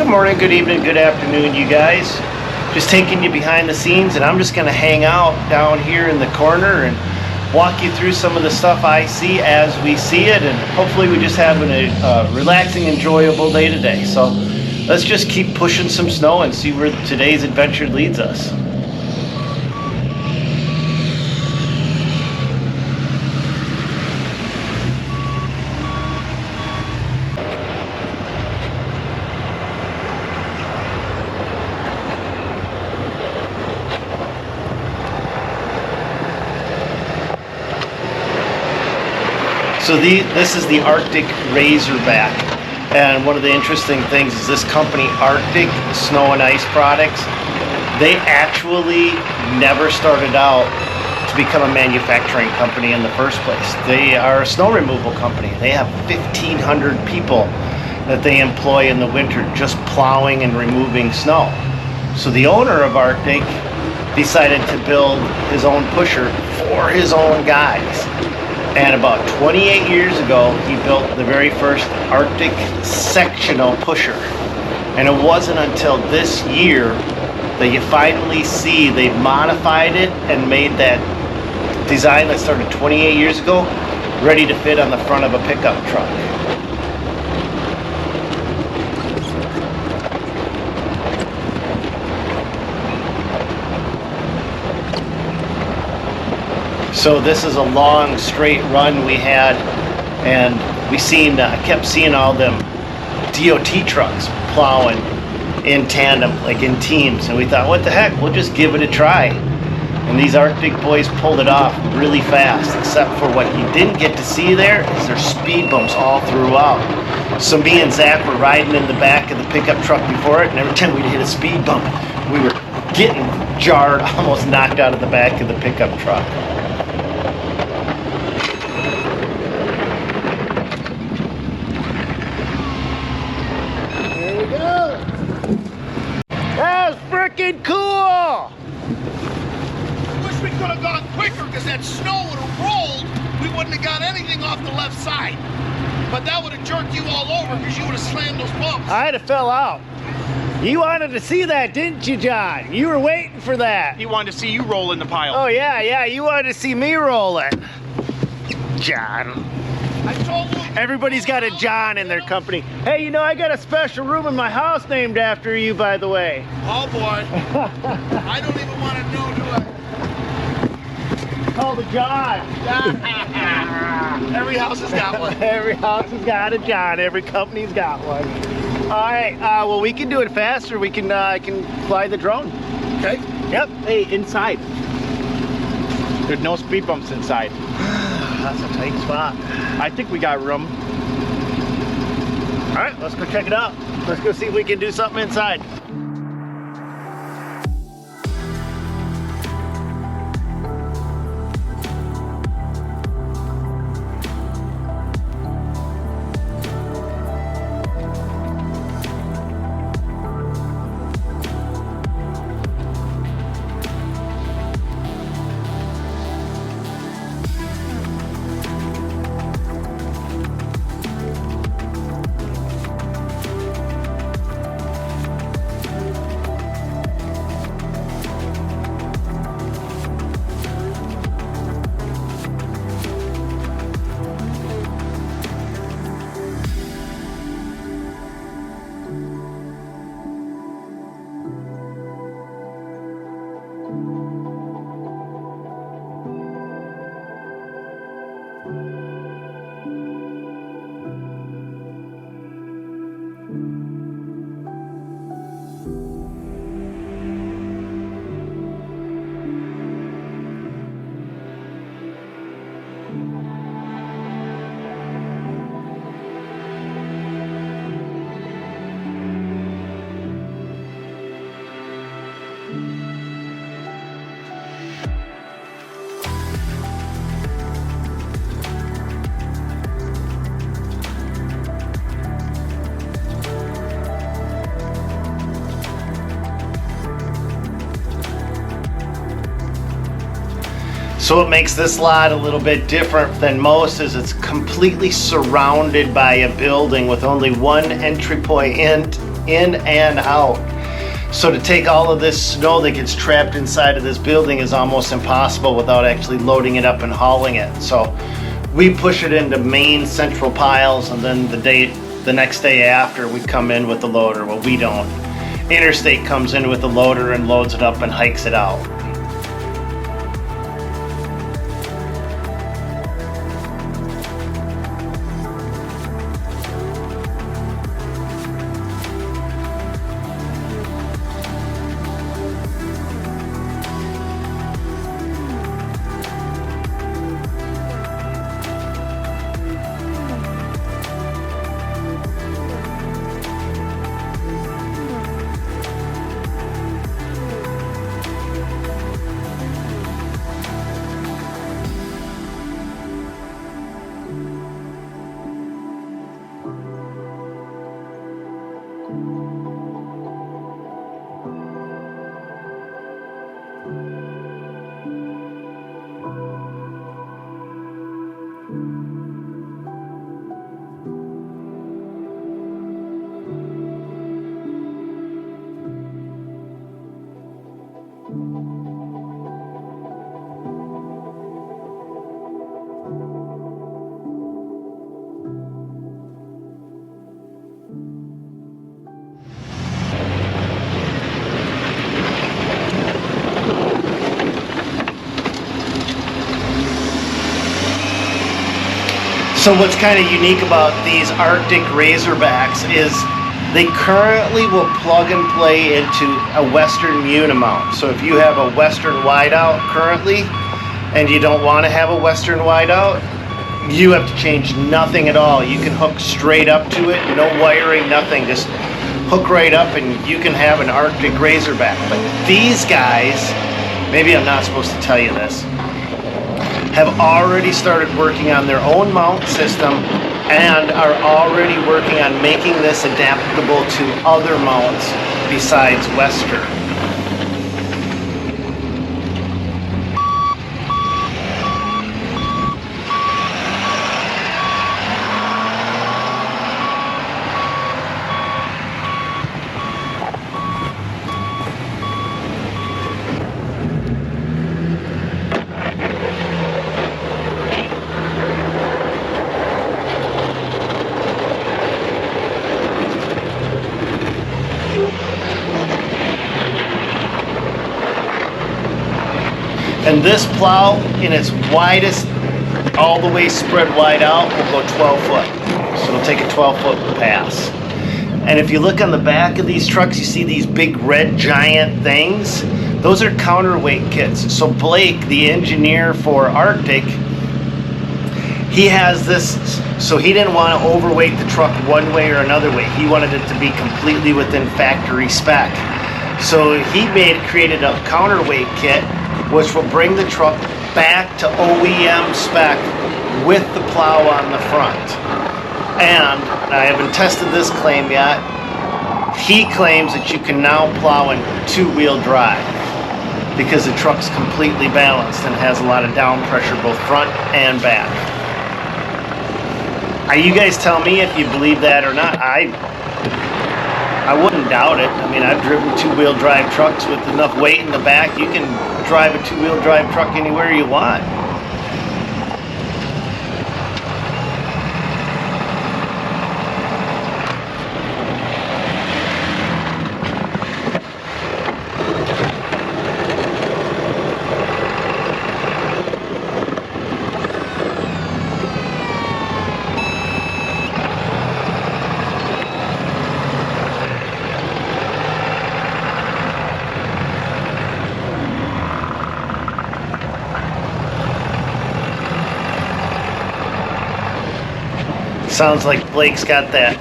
Good morning, good evening, good afternoon, you guys. Just taking you behind the scenes, and I'm just going to hang out down here in the corner and walk you through some of the stuff I see as we see it, and hopefully we just have a relaxing, enjoyable day today. So let's just keep pushing some snow and see where today's adventure leads us. So this is the Arctic Razorback, and one of the interesting things is this company, Arctic Snow and Ice Products, they actually never started out to become a manufacturing company in the first place. They are a snow removal company. They have 1,500 people that they employ in the winter just plowing and removing snow. So the owner of Arctic decided to build his own pusher for his own guys. And about 28 years ago, he built the very first Arctic sectional pusher. And it wasn't until this year that you finally see they've modified it and made that design that started 28 years ago ready to fit on the front of a pickup truck. So this is a long straight run we had, and I kept seeing all them DOT trucks plowing in tandem, like in teams, and we thought, what the heck, we'll just give it a try. And these Arctic boys pulled it off really fast, except for what you didn't get to see there is there's speed bumps all throughout. So me and Zach were riding in the back of the pickup truck before it, and every time we'd hit a speed bump, we were getting jarred, almost knocked out of the back of the pickup truck. That was freaking cool! Wish we could have gone quicker because that snow would have rolled. We wouldn't have got anything off the left side. But that would have jerked you all over because you would have slammed those bumps. I'd have fell out. You wanted to see that, didn't you, John? You were waiting for that. He wanted to see you roll in the pile. Oh, yeah, you wanted to see me roll it. John. I told you. Everybody's got a John in their company. Hey, you know, I got a special room in my house named after you, by the way. Oh, boy. I don't even want to know, do I? Called a John. Every house has got one. Every house has got a John. Every company's got one. All right, well, we can do it faster. We can, I can fly the drone. Okay. Yep, hey, inside. There's no speed bumps inside. That's a tight spot. I think we got room. All right, let's go check it out. Let's go see if we can do something inside. So what makes this lot a little bit different than most is it's completely surrounded by a building with only one entry point in in and out. So to take all of this snow that gets trapped inside of this building is almost impossible without actually loading it up and hauling it. So we push it into main central piles, and then the next day after, we come in with the loader. Well, we don't. Interstate comes in with the loader and loads it up and hikes it out. So what's kind of unique about these Arctic Razorbacks is they currently will plug and play into a Western Unimount. So if you have a Western wideout currently and you don't want to have a Western wideout, you have to change nothing at all. You can hook straight up to it, no wiring, nothing. Just hook right up and you can have an Arctic Razorback. But these guys, maybe I'm not supposed to tell you this, have already started working on their own mount system and are already working on making this adaptable to other mounts besides Western. And this plow, in its widest, all the way spread wide out, will go 12 foot. So it'll take a 12-foot pass. And if you look on the back of these trucks, you see these big red giant things. Those are counterweight kits. So Blake, the engineer for Arctic, he has this, so he didn't want to overweight the truck one way or another way. He wanted it to be completely within factory spec. So he created a counterweight kit which will bring the truck back to OEM spec with the plow on the front. And I haven't tested this claim yet. He claims that you can now plow in two-wheel drive because the truck's completely balanced and has a lot of down pressure both front and back. You guys tell me if you believe that or not. I wouldn't doubt it. I mean, I've driven two-wheel drive trucks with enough weight in the back. You can drive a two-wheel drive truck anywhere you want. Sounds like Blake's got that,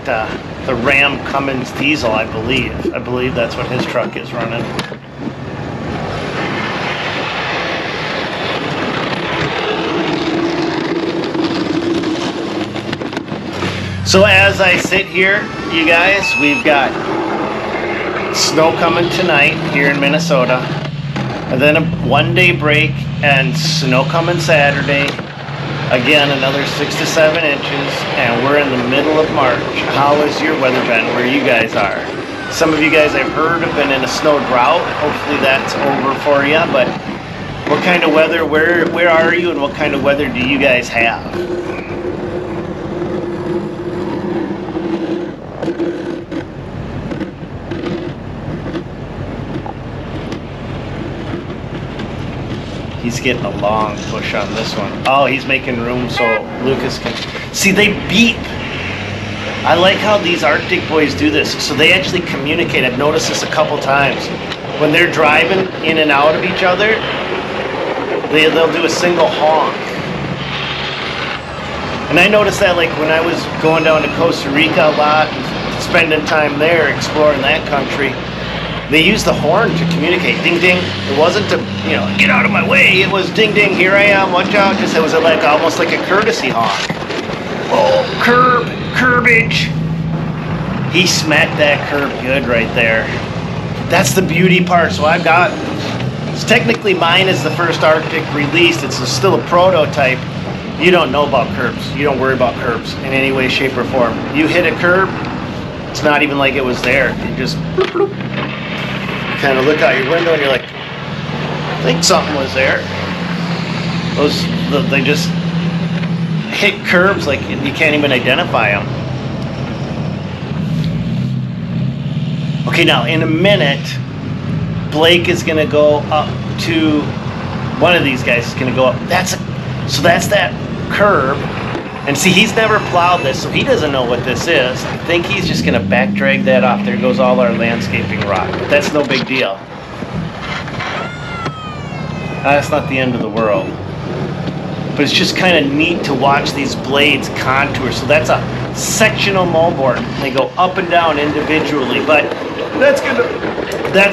the Ram Cummins diesel, I believe. I believe that's what his truck is running. So as I sit here, you guys, we've got snow coming tonight here in Minnesota, and then a one-day break and snow coming Saturday. Again, another 6 to 7 inches, and we're in the middle of March. How has your weather been where you guys are? Some of you guys I've heard have been in a snow drought. Hopefully that's over for you. But what kind of weather, where are you, and what kind of weather do you guys have? He's getting a long push on this one. Oh, he's making room so Lucas can... See, they beep. I like how these Arctic boys do this. So they actually communicate. I've noticed this a couple times. When they're driving in and out of each other, they'll do a single honk. And I noticed that like when I was going down to Costa Rica a lot, and spending time there, exploring that country, they use the horn to communicate. Ding, ding. It wasn't to, you know, get out of my way. It was ding, ding, here I am, watch out. Just it was like almost like a courtesy honk. Oh, curb, curbage. He smacked that curb good right there. That's the beauty part. So I've got, it's technically mine is the first Arctic released. It's still a prototype. You don't know about curbs. You don't worry about curbs in any way, shape, or form. You hit a curb, it's not even like it was there. You just bloop, bloop. Kind of look out your window and you're like, I think something was there. They just hit curbs like you can't even identify them. Okay, now in a minute, Blake is gonna go up to, one of these guys is gonna go up. So that's that curb. And see, he's never plowed this, so he doesn't know what this is. I think he's just gonna back drag that off. There goes all our landscaping rock, but that's no big deal. That's not the end of the world. But it's just kind of neat to watch these blades contour. So that's a sectional moldboard. They go up and down individually, but that's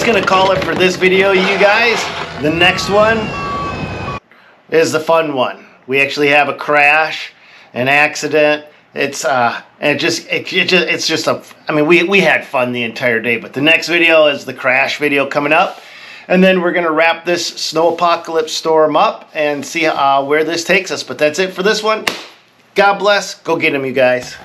gonna call it for this video, you guys. The next one is the fun one. We actually have a crash, an accident. It's just a, I mean, we had fun the entire day, but the next video is the crash video coming up. And then we're gonna wrap this snow apocalypse storm up and see where this takes us. But that's it for this one. God bless. Go get them, you guys.